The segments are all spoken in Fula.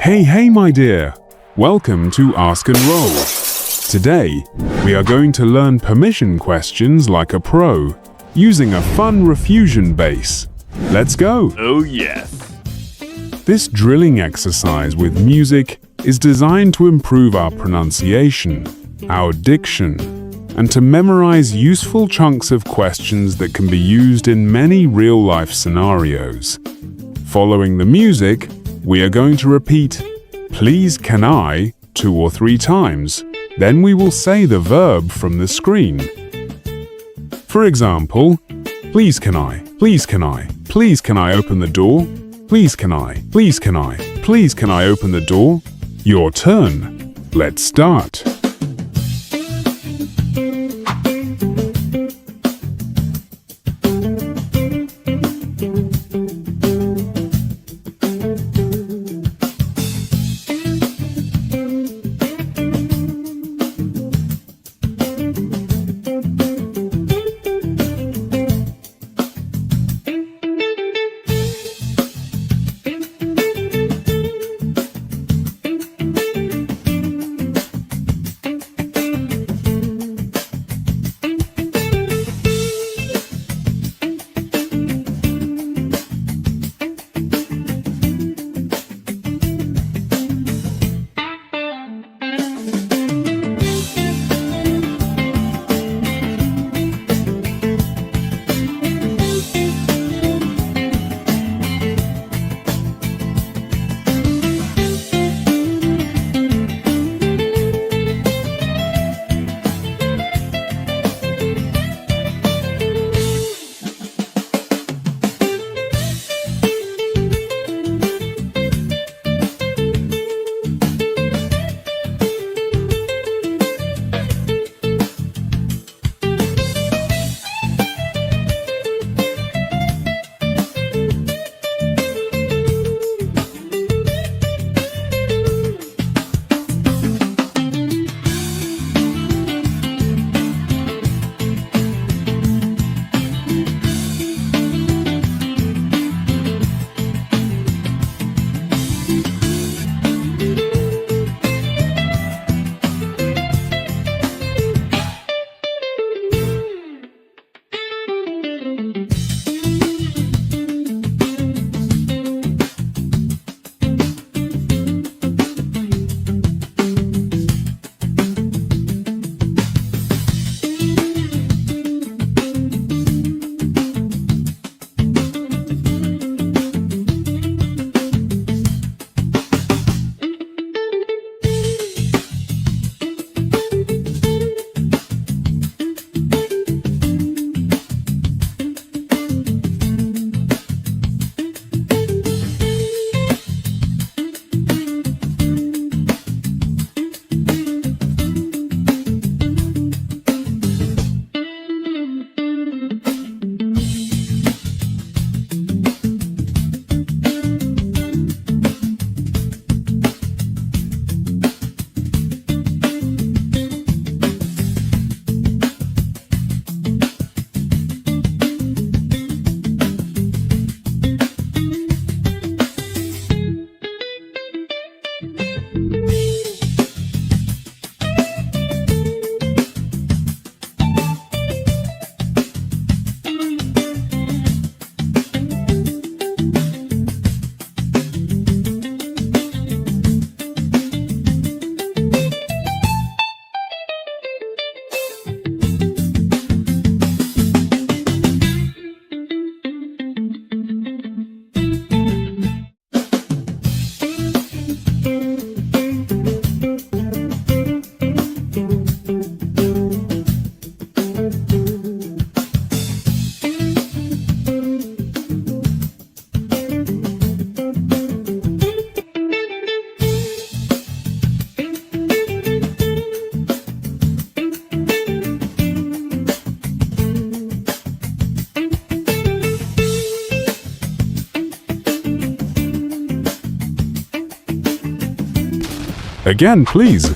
Hey my dear! Welcome to Ask and Roll. Today, we are going to learn permission questions like a pro, using a fun refusion base. Let's go! Oh yes! This drilling exercise with music is designed to improve our pronunciation, our diction, and to memorize useful chunks of questions that can be used in many real-life scenarios. Following the music, we are going to repeat, "Please can I," 2 or 3 times. Then we will say the verb from the screen. For example, please can I, please can I, please can I open the door? Please can I, please can I, please can I open the door? Your turn. Let's start. Again, please.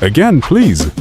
Again, please.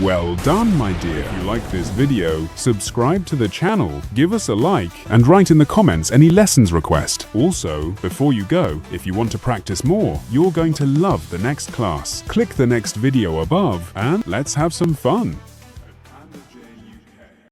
Well done, my dear. If you like this video, subscribe to the channel, give us a like, and write in the comments any lessons request. Also, before you go, if you want to practice more, you're going to love the next class. Click the next video above and let's have some fun.